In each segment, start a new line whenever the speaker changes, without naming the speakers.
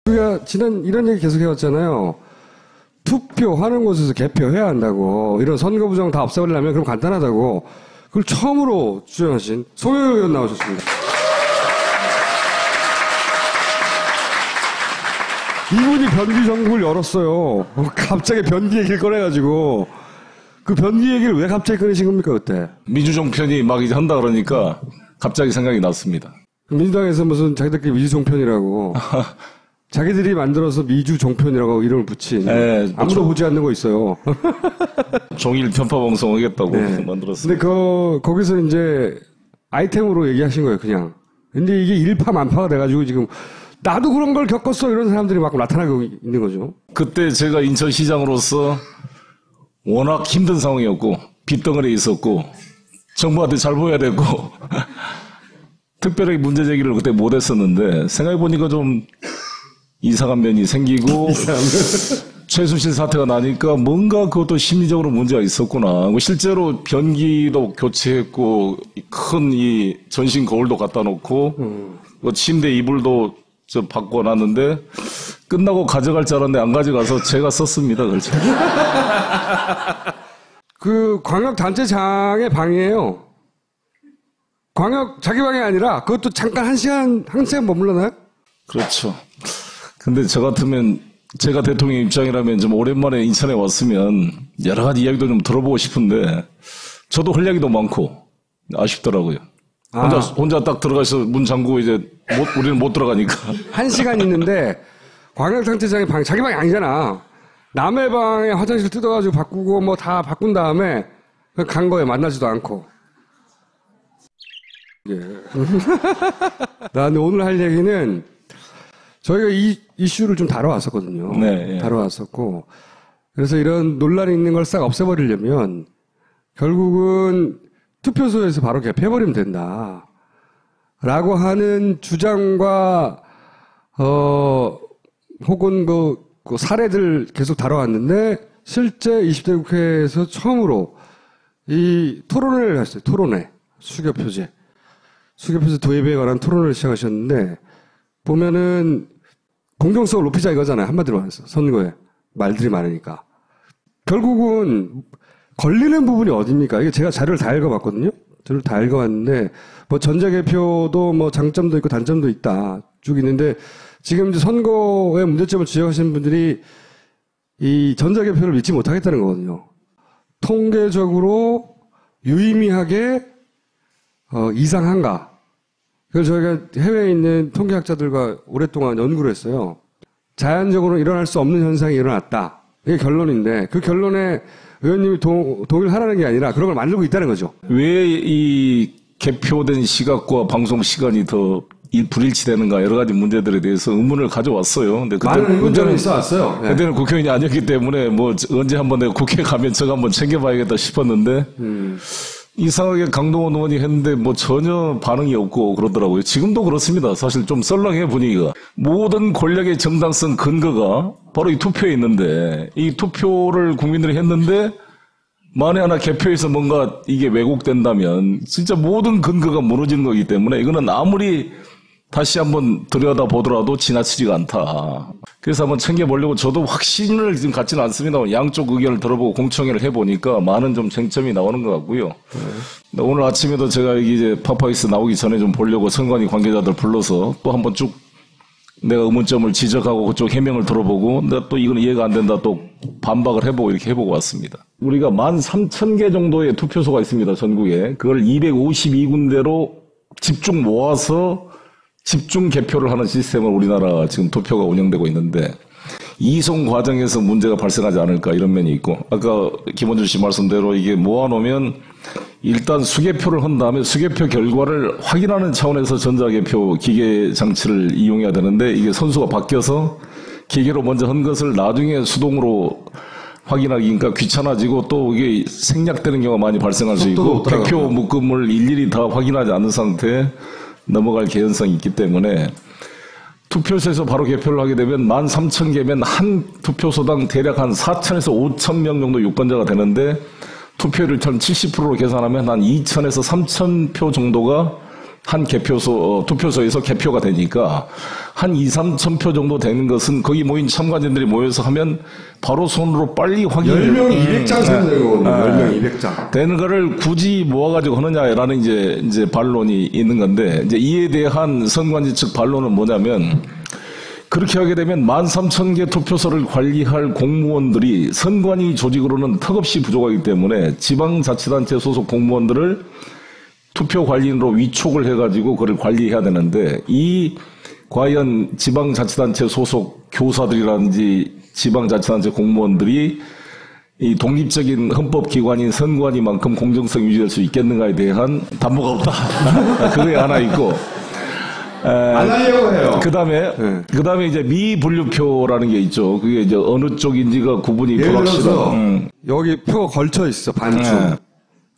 우리가 지난 이런 얘기 계속 해왔잖아요. 투표하는 곳에서 개표해야 한다고. 이런 선거 부정 다 없애버리려면 그럼 간단하다고. 그걸 처음으로 주장하신 송영길 의원 나오셨습니다. 이분이 변기 정국을 열었어요. 갑자기 변기 얘기를 꺼내가지고. 그 변기 얘기를 왜 갑자기 꺼내신 겁니까, 그때?
민주정편이 막 이제 한다 그러니까 갑자기 생각이 났습니다.
민주당에서 무슨 자기들끼리 민주정편이라고. 자기들이 만들어서 미주종편이라고 이름을 붙인. 네, 아무도 보지 않는 거 있어요.
종일 편파방송 하겠다고
네.
만들었어요.
근데 거기서 이제 아이템으로 얘기하신 거예요, 그냥. 근데 이게 일파만파가 돼가지고 지금 나도 그런 걸 겪었어 이런 사람들이 막 나타나고 있는 거죠.
그때 제가 인천시장으로서 워낙 힘든 상황이었고 빚덩어리에 있었고 정부한테 잘 보여야 되고 특별하게 문제 제기를 그때 못했었는데 생각해보니까 좀 이상한 면이 생기고 최순실 사태가 나니까 뭔가 그것도 심리적으로 문제가 있었구나. 실제로 변기도 교체했고 큰 이 전신 거울도 갖다 놓고 침대 이불도 바꿔놨는데 끝나고 가져갈 줄 알았는데 안 가져가서 제가 썼습니다. 그렇죠.
그 광역단체장의 방이에요. 자기 방이 아니라 그것도 잠깐 한 시간 머물러나요?
그렇죠. 근데 저 같으면 제가 대통령 입장이라면 좀 오랜만에 인천에 왔으면 여러 가지 이야기도 좀 들어보고 싶은데 저도 할 이야기도 많고 아쉽더라고요. 혼자 딱 들어가서 문 잠그고 이제 우리는 못 들어가니까.
한 시간 있는데 광역단체장의 방 자기 방이 아니잖아. 남의 방에 화장실 뜯어가지고 바꾸고 뭐 다 바꾼 다음에 간 거예요. 만나지도 않고. 예. 나는 오늘 할 얘기는 저희가 이 이슈를 좀 다뤄왔었거든요.
네, 예.
다뤄왔었고. 그래서 이런 논란이 있는 걸 싹 없애버리려면 결국은 투표소에서 바로 개표해버리면 된다. 라고 하는 주장과, 혹은 그 사례들 계속 다뤄왔는데 실제 20대 국회에서 처음으로 이 토론회를 했어요. 토론회. 수교표제 도입에 관한 토론을 시작하셨는데 보면은 공정성을 높이자 이거잖아요. 한마디로 말해서. 선거에. 말들이 많으니까. 결국은 걸리는 부분이 어딥니까? 이게 제가 자료를 다 읽어봤거든요. 자료를 다 읽어봤는데 뭐 전자개표도 뭐 장점도 있고 단점도 있다. 쭉 있는데 지금 이제 선거의 문제점을 지적하시는 분들이 이 전자개표를 믿지 못하겠다는 거거든요. 통계적으로 유의미하게 이상한가? 그래서 저희가 해외에 있는 통계학자들과 오랫동안 연구를 했어요. 자연적으로 일어날 수 없는 현상이 일어났다. 이게 결론인데 그 결론에 의원님이 동의하라는 게 아니라 그런 걸 만들고 있다는 거죠.
왜 이 개표된 시각과 방송 시간이 더 불일치되는가 여러 가지 문제들에 대해서 의문을 가져왔어요. 근데
많은 의문점이 있어왔어요.
네. 그때는 국회의원이 아니었기 때문에 뭐 언제 한번 내가 국회 가면 저거 한번 챙겨봐야겠다 싶었는데 이상하게 강동원 의원이 했는데 뭐 전혀 반응이 없고 그러더라고요. 지금도 그렇습니다. 사실 좀 썰렁해 분위기가. 모든 권력의 정당성 근거가 바로 이 투표에 있는데 이 투표를 국민들이 했는데 만에 하나 개표에서 뭔가 이게 왜곡된다면 진짜 모든 근거가 무너지는 거기 때문에 이거는 아무리 다시 한번 들여다보더라도 지나치지가 않다. 그래서 한번 챙겨보려고 저도 확신을 지금 갖지는 않습니다. 양쪽 의견을 들어보고 공청회를 해보니까 많은 좀 쟁점이 나오는 것 같고요. 오늘 아침에도 제가 이제 파파이스 나오기 전에 좀 보려고 선관위 관계자들 불러서 또 한번 쭉 내가 의문점을 지적하고 그쪽 해명을 들어보고 내가 또 이건 이해가 안 된다 또 반박을 해보고 이렇게 해보고 왔습니다. 우리가 13,000개 정도의 투표소가 있습니다. 전국에. 그걸 252군데로 집중 모아서 집중 개표를 하는 시스템을 우리나라 지금 투표가 운영되고 있는데 이송 과정에서 문제가 발생하지 않을까 이런 면이 있고 아까 김원준 씨 말씀대로 이게 모아놓으면 일단 수개표를 한 다음에 수개표 결과를 확인하는 차원에서 전자개표 기계 장치를 이용해야 되는데 이게 선수가 바뀌어서 기계로 먼저 한 것을 나중에 수동으로 확인하기니까 귀찮아지고 또 이게 생략되는 경우가 많이 발생할 수 있고 개표 묶음을 일일이 다 확인하지 않은 상태에 넘어갈 개연성이 있기 때문에 투표소에서 바로 개표를 하게 되면 13,000개면 한 투표소당 대략 한 4,000에서 5,000명 정도 유권자가 되는데 투표율을 70%로 계산하면 한 2,000에서 3,000표 정도가 한 투표소에서 개표가 되니까 한 2, 3천 표 정도 되는 것은 거기 모인 참가진들이 모여서 하면 바로 손으로 빨리 확인.
10명 200장 세는 거거든요. 10명 200장.
되는 거를 굳이 모아가지고 하느냐라는 이제 반론이 있는 건데, 이제 이에 대한 선관위 측 반론은 뭐냐면, 그렇게 하게 되면 13,000개 투표소를 관리할 공무원들이 선관위 조직으로는 턱없이 부족하기 때문에 지방자치단체 소속 공무원들을 투표 관리인으로 위촉을 해가지고 그걸 관리해야 되는데, 과연 지방자치단체 소속 교사들이라든지 지방자치단체 공무원들이 이 독립적인 헌법기관인 선관위만큼 공정성 유지할 수 있겠는가에 대한 담보가 없다. 그게 하나 있고.
안 하려고 해요.
그 다음에 이제 미분류표라는 게 있죠. 그게 이제 어느 쪽인지가 구분이 불확실한.
여기 표가 걸쳐 있어, 반쯤.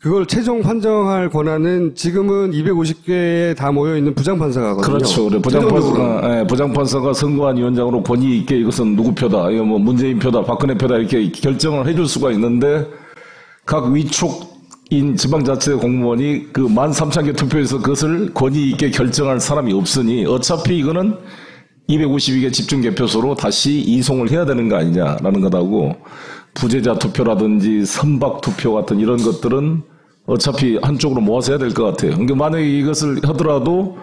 그걸 최종 판정할 권한은 지금은 250개에 다 모여있는 부장판사가거든요.
그렇죠. 그래. 부장판사가 선관위원장으로 권위 있게 이것은 누구 표다, 이거 뭐 문재인 표다, 박근혜 표다 이렇게 결정을 해줄 수가 있는데, 각 위촉인 지방자치 공무원이 그 13,000개 투표에서 그것을 권위 있게 결정할 사람이 없으니 어차피 이거는 252개 집중개표소로 다시 이송을 해야 되는 거 아니냐라는 것하고, 부재자 투표라든지 선박 투표 같은 이런 것들은 어차피 한쪽으로 모아서 해야 될 것 같아요. 그러니까 만약에 이것을 하더라도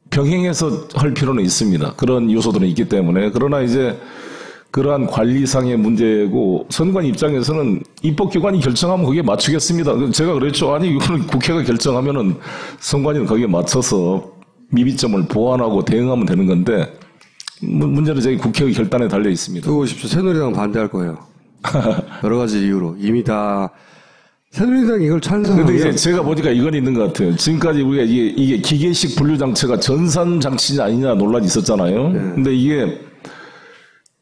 병행해서 할 필요는 있습니다. 그런 요소들은 있기 때문에. 그러나 이제 그러한 관리상의 문제고, 선관 입장에서는 입법기관이 결정하면 거기에 맞추겠습니다. 제가 그랬죠. 아니 이거는 국회가 결정하면은 선관위는 거기에 맞춰서 미비점을 보완하고 대응하면 되는 건데, 문제는 저희 국회의 결단에 달려 있습니다.
두고 보십시오. 새누리당은 반대할 거예요. 여러 가지 이유로. 이미 다 새누리당이 이걸 찬성하고.
근데 이제 제가 보니까 이건 있는 것 같아요. 지금까지 우리가 이게 기계식 분류장치가 전산장치냐 아니냐 논란이 있었잖아요. 네. 근데 이게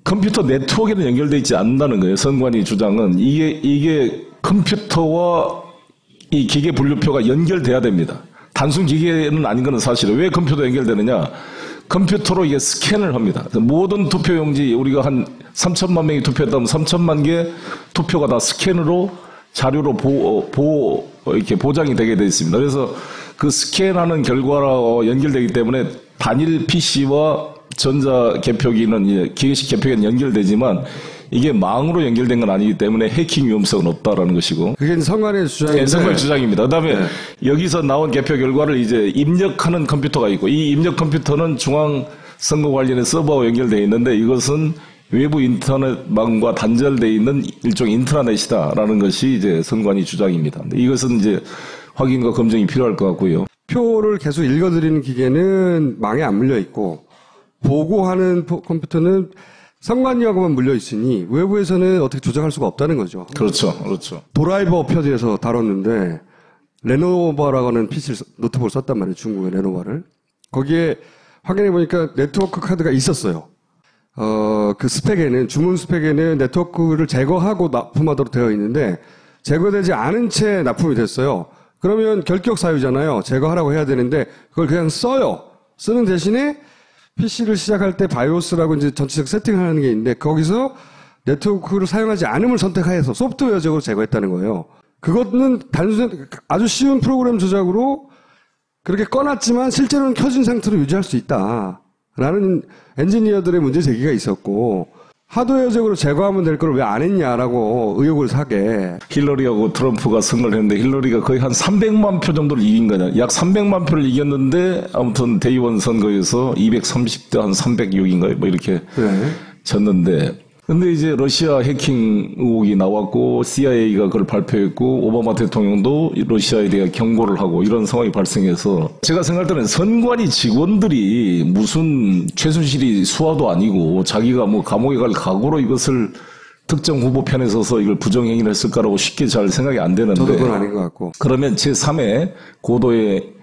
컴퓨터 네트워크에는 연결되어 있지 않는다는 거예요. 선관위 주장은. 이게 컴퓨터와 이 기계 분류표가 연결돼야 됩니다. 단순 기계는 아닌 건 사실이에요. 왜 컴퓨터 연결되느냐? 컴퓨터로 이게 스캔을 합니다. 모든 투표용지, 우리가 한 3천만 명이 투표했다면 3천만 개 투표가 다 스캔으로 자료로 이렇게 보장이 되게 되어 있습니다. 그래서 그 스캔하는 결과와 연결되기 때문에 단일 PC와 전자 개표기는, 기계식 개표기는 연결되지만 이게 망으로 연결된 건 아니기 때문에 해킹 위험성은 없다라는 것이고.
그게 선관위의 주장인데.
네, 선관위 주장입니다. 그 다음에 여기서 나온 개표 결과를 이제 입력하는 컴퓨터가 있고, 이 입력 컴퓨터는 중앙선거관리원회 서버와 연결되어 있는데, 이것은 외부 인터넷망과 단절되어 있는 일종 인트라넷이다라는 것이 이제 선관위 주장입니다. 근데 이것은 이제 확인과 검증이 필요할 것 같고요.
표를 계속 읽어드리는 기계는 망에 안 물려 있고, 보고하는 컴퓨터는 선관위하고만 물려 있으니 외부에서는 어떻게 조작할 수가 없다는 거죠.
그렇죠, 그렇죠.
도라이버 편에서 다뤘는데 레노버라고 하는 노트북을 썼단 말이에요. 중국의 레노버를. 거기에 확인해 보니까 네트워크 카드가 있었어요. 그 스펙에는, 주문 스펙에는 네트워크를 제거하고 납품하도록 되어 있는데 제거되지 않은 채 납품이 됐어요. 그러면 결격 사유잖아요. 제거하라고 해야 되는데 그걸 그냥 써요. 쓰는 대신에 PC를 시작할 때 바이오스라고 이제 전체적 세팅하는 게 있는데 거기서 네트워크를 사용하지 않음을 선택해서 소프트웨어적으로 제거했다는 거예요. 그것은 단순히 아주 쉬운 프로그램 조작으로 그렇게 꺼놨지만 실제로는 켜진 상태로 유지할 수 있다라는 엔지니어들의 문제 제기가 있었고, 하드웨어적으로 제거하면 될 걸 왜 안 했냐라고 의혹을 사게.
힐러리하고 트럼프가 선거를 했는데 힐러리가 거의 한 300만 표 정도를 이긴 거냐. 약 300만 표를 이겼는데 아무튼 대의원 선거에서 230대 한 306인가요? 뭐 이렇게 졌는데. 근데 이제 러시아 해킹 의혹이 나왔고 CIA가 그걸 발표했고 오바마 대통령도 러시아에 대해 경고를 하고 이런 상황이 발생해서 제가 생각할 때는 선관위 직원들이 무슨 최순실이 수하도 아니고 자기가 뭐 감옥에 갈 각오로 이것을 특정 후보 편에 서서 이걸 부정행위를 했을까라고 쉽게 잘 생각이 안 되는데.
저도 그건 아닌 것 같고.
그러면 제3의 고도의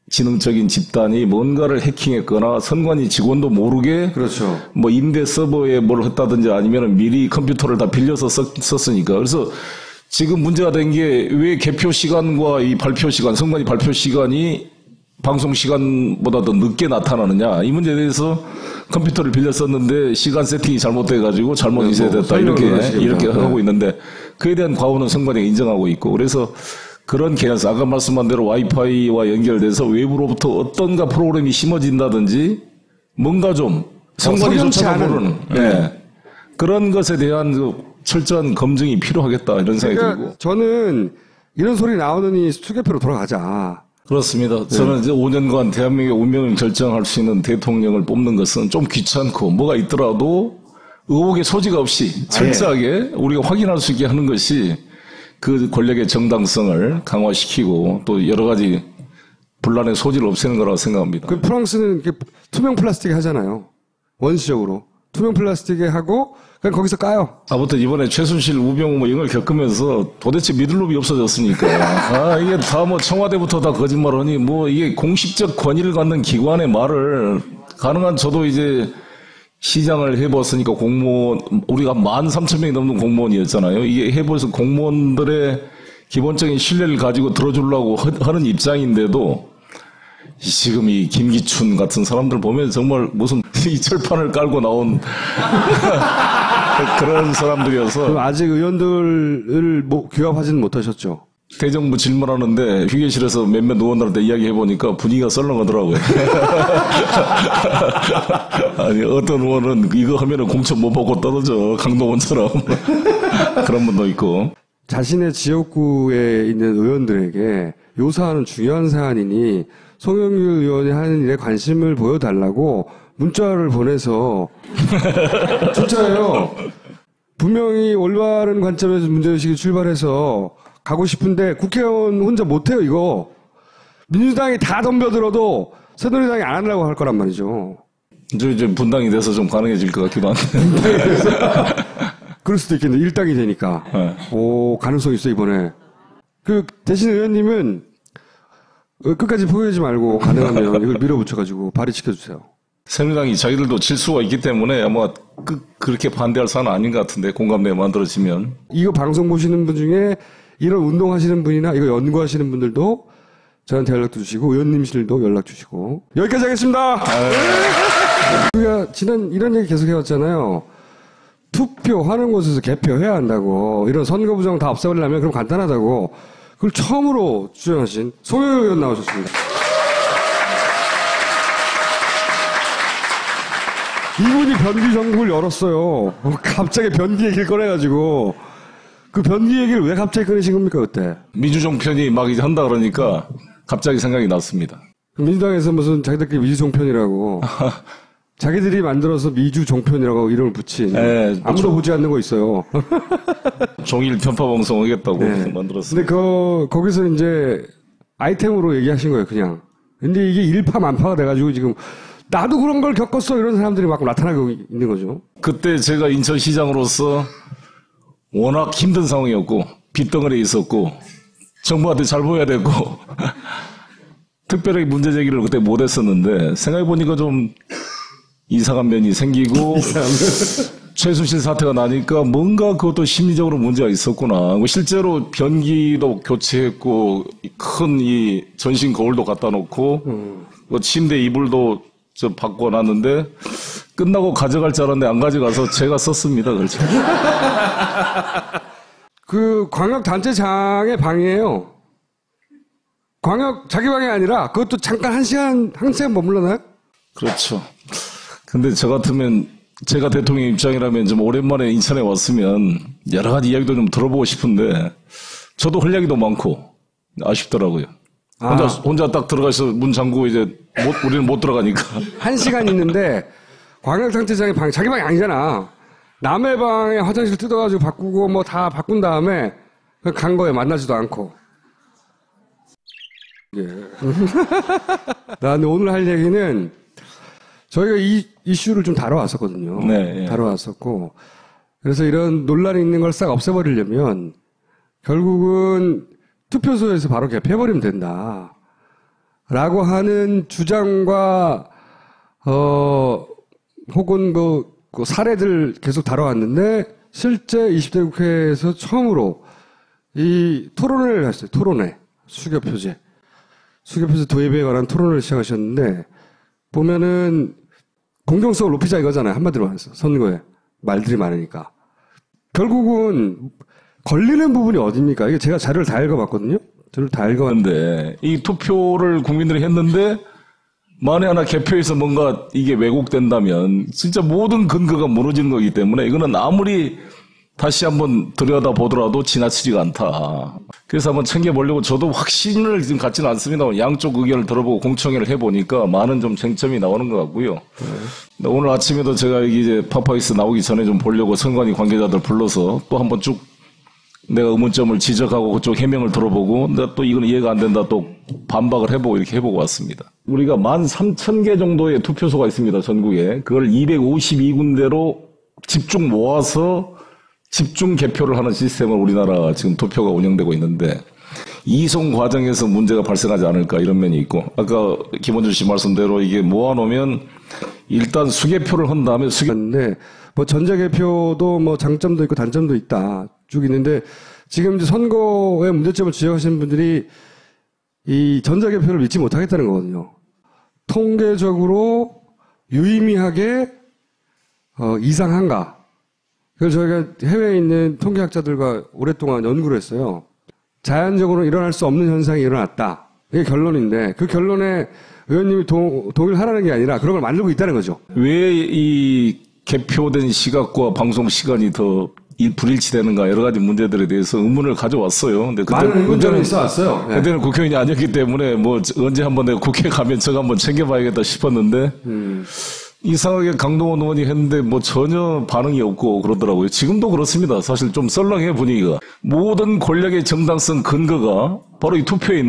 지능적인 집단이 뭔가를 해킹했거나 선관위 직원도 모르게
그렇죠.
뭐 임대 서버에 뭘 했다든지 아니면 미리 컴퓨터를 다 빌려서 썼으니까. 그래서 지금 문제가 된 게 왜 개표 시간과 이 발표 시간, 선관위 발표 시간이 방송 시간보다 더 늦게 나타나느냐. 이 문제에 대해서 컴퓨터를 빌려 썼는데 시간 세팅이 잘못돼가지고 잘못 이세됐다. 이렇게 하고 있는데 그에 대한 과오는 선관위가 인정하고 있고. 그래서 그런 계열사, 아까 말씀한 대로 와이파이와 연결돼서 외부로부터 어떤가 프로그램이 심어진다든지 뭔가 좀 상관이조차도 모르는 그런 것에 대한 그 철저한 검증이 필요하겠다 이런 생각이 들고.
저는 이런 소리 나오느니 수개표로 돌아가자.
그렇습니다. 저는 이제 5년간 대한민국의 운명을 결정할 수 있는 대통령을 뽑는 것은 좀 귀찮고 뭐가 있더라도 의혹의 소지가 없이 철저하게 우리가 확인할 수 있게 하는 것이 그 권력의 정당성을 강화시키고 또 여러 가지 분란의 소지를 없애는 거라고 생각합니다.
그 프랑스는 투명 플라스틱 하잖아요. 원시적으로. 투명 플라스틱에 하고 그냥 거기서 까요.
아무튼 이번에 최순실, 우병우 뭐 이런 걸 겪으면서 도대체 믿을 놈이 없어졌으니까. 이게 다 뭐 청와대부터 다 거짓말하니 뭐 이게 공식적 권위를 갖는 기관의 말을 가능한 저도 이제 시장을 해봤으니까 공무원, 우리가 13,000명이 넘는 공무원이었잖아요. 이게 해보면서 공무원들의 기본적인 신뢰를 가지고 들어주려고 하는 입장인데도 지금 이 김기춘 같은 사람들 보면 정말 무슨 이 철판을 깔고 나온 그런 사람들이어서.
그럼 아직 의원들을 규합하지는 못하셨죠?
대정부 질문하는데 휴게실에서 몇몇 의원들한테 이야기해보니까 분위기가 썰렁하더라고요. 아니 어떤 의원은 이거 하면은 공천 못 받고 떨어져 강동원처럼 그런 분도 있고.
자신의 지역구에 있는 의원들에게 요사하는 중요한 사안이니 송영길 의원이 하는 일에 관심을 보여달라고 문자를 보내서 진짜예요. 분명히 올바른 관점에서 문제의식이 출발해서 가고 싶은데 국회의원 혼자 못해요 이거. 민주당이 다 덤벼들어도 새누리당이 안 하려고 할 거란 말이죠.
이제 분당이 돼서 좀 가능해질 것 같기도 한데.
그럴 수도 있겠네. 일당이 되니까.
네.
오, 가능성 있어 이번에. 대신 의원님은 끝까지 포기하지 말고 가능하면 이걸 밀어붙여가지고 발의시켜주세요.
새누리당이 자기들도 질 수가 있기 때문에 아마 그렇게 반대할 사안은 아닌 것 같은데 공감대가 만들어지면.
이거 방송 보시는 분 중에 이런 운동하시는 분이나 이거 연구하시는 분들도 저한테 연락도 주시고 의원님실도 연락 주시고. 여기까지 하겠습니다. 우리가 지난 이런 얘기 계속 해왔잖아요. 투표하는 곳에서 개표해야 한다고. 이런 선거 부정 다 없애버리려면 그럼 간단하다고. 그걸 처음으로 주장하신 송영길 의원 나오셨습니다. 이분이 변기 정국을 열었어요. 갑자기 변기 얘기를 꺼내가지고. 그 변기 얘기를 왜 갑자기 꺼내신 겁니까, 그때?
민주정편이 막 이제 한다 그러니까 갑자기 생각이 났습니다.
민주당에서 무슨 자기들끼리 미주정편이라고. 자기들이 만들어서 미주종편이라고 이름을 붙인.
네,
아무도 보지 않는 거 있어요.
종일 편파방송 하겠다고
네.
만들었어요.
근데 거기서 이제 아이템으로 얘기하신 거예요, 그냥. 근데 이게 일파만파가 돼가지고 지금 나도 그런 걸 겪었어 이런 사람들이 막 나타나고 있는 거죠.
그때 제가 인천시장으로서 워낙 힘든 상황이었고 빚덩어리에 있었고 정부한테 잘 보여야 되고 특별하게 문제 제기를 그때 못했었는데 생각해보니까 좀 이상한 면이 생기고 최순실 사태가 나니까 뭔가 그것도 심리적으로 문제가 있었구나. 실제로 변기도 교체했고 큰 이 전신 거울도 갖다 놓고 침대 이불도 바꿔놨는데 끝나고 가져갈 줄 알았는데 안 가져가서 제가 썼습니다. 그렇죠.
그 광역단체장의 방이에요. 자기 방이 아니라 그것도 잠깐 한 시간 머물러나요?
그렇죠. 근데 저 같으면 제가 대통령 입장이라면 좀 오랜만에 인천에 왔으면 여러 가지 이야기도 좀 들어보고 싶은데 저도 할 이야기도 많고 아쉽더라고요. 혼자 딱 들어가서 문 잠그고 이제 우리는 못 들어가니까.
한 시간 있는데 광역단체장의 방 자기 방이 아니잖아. 남의 방에 화장실 뜯어가지고 바꾸고 뭐 다 바꾼 다음에 간 거예요. 만나지도 않고. 예. 나는 오늘 할 얘기는 저희가 이 이슈를 좀 다뤄왔었거든요.
네, 예.
다뤄왔었고. 그래서 이런 논란이 있는 걸 싹 없애버리려면 결국은 투표소에서 바로 개표해버리면 된다. 라고 하는 주장과, 혹은 그 사례들 계속 다뤄왔는데 실제 20대 국회에서 처음으로 이 토론회를 했어요. 토론회. 수교표제 도입에 관한 토론을 시작하셨는데 보면은 공정성을 높이자 이거잖아요. 한마디로 말해서. 선거에. 말들이 많으니까. 결국은 걸리는 부분이 어딥니까? 이게 제가 자료를 다 읽어봤거든요. 저를 다 읽었는데.
근데 이 투표를 국민들이 했는데 만에 하나 개표에서 뭔가 이게 왜곡된다면 진짜 모든 근거가 무너지는 거기 때문에 이거는 아무리 다시 한번 들여다보더라도 지나치지가 않다. 그래서 한번 챙겨보려고 저도 확신을 지금 갖지는 않습니다. 양쪽 의견을 들어보고 공청회를 해보니까 많은 좀 쟁점이 나오는 것 같고요. 오늘 아침에도 제가 이제 파파이스 나오기 전에 좀 보려고 선관위 관계자들 불러서 또 한번 쭉 내가 의문점을 지적하고 그쪽 해명을 들어보고 내가 또 이건 이해가 안 된다 또 반박을 해보고 이렇게 해보고 왔습니다. 우리가 13,000개 정도의 투표소가 있습니다. 전국에. 그걸 252군데로 집중 모아서 집중 개표를 하는 시스템을 우리나라 지금 투표가 운영되고 있는데 이송 과정에서 문제가 발생하지 않을까 이런 면이 있고 아까 김원준 씨 말씀대로 이게 모아놓으면 일단 수개표를 한 다음에
근데 뭐 전자개표도 뭐 장점도 있고 단점도 있다 쭉 있는데 지금 이제 선거의 문제점을 지적하시는 분들이 이 전자개표를 믿지 못하겠다는 거거든요. 통계적으로 유의미하게 이상한가? 그래서 저희가 해외에 있는 통계학자들과 오랫동안 연구를 했어요. 자연적으로 일어날 수 없는 현상이 일어났다. 이게 결론인데 그 결론에 의원님이 동의하라는 게 아니라 그런 걸 만들고 있다는 거죠.
왜 이 개표된 시각과 방송 시간이 더 불일치되는가 여러 가지 문제들에 대해서 의문을 가져왔어요. 근데
많은 의문점이 있어 왔어요.
네. 그때는 국회의원이 아니었기 때문에 뭐 언제 한번 내가 국회에 가면 저거 한번 챙겨봐야겠다 싶었는데 이상하게 강동원 의원이 했는데 뭐 전혀 반응이 없고 그러더라고요. 지금도 그렇습니다. 사실 좀 썰렁해 분위기가. 모든 권력의 정당성 근거가 바로 이 투표에 있는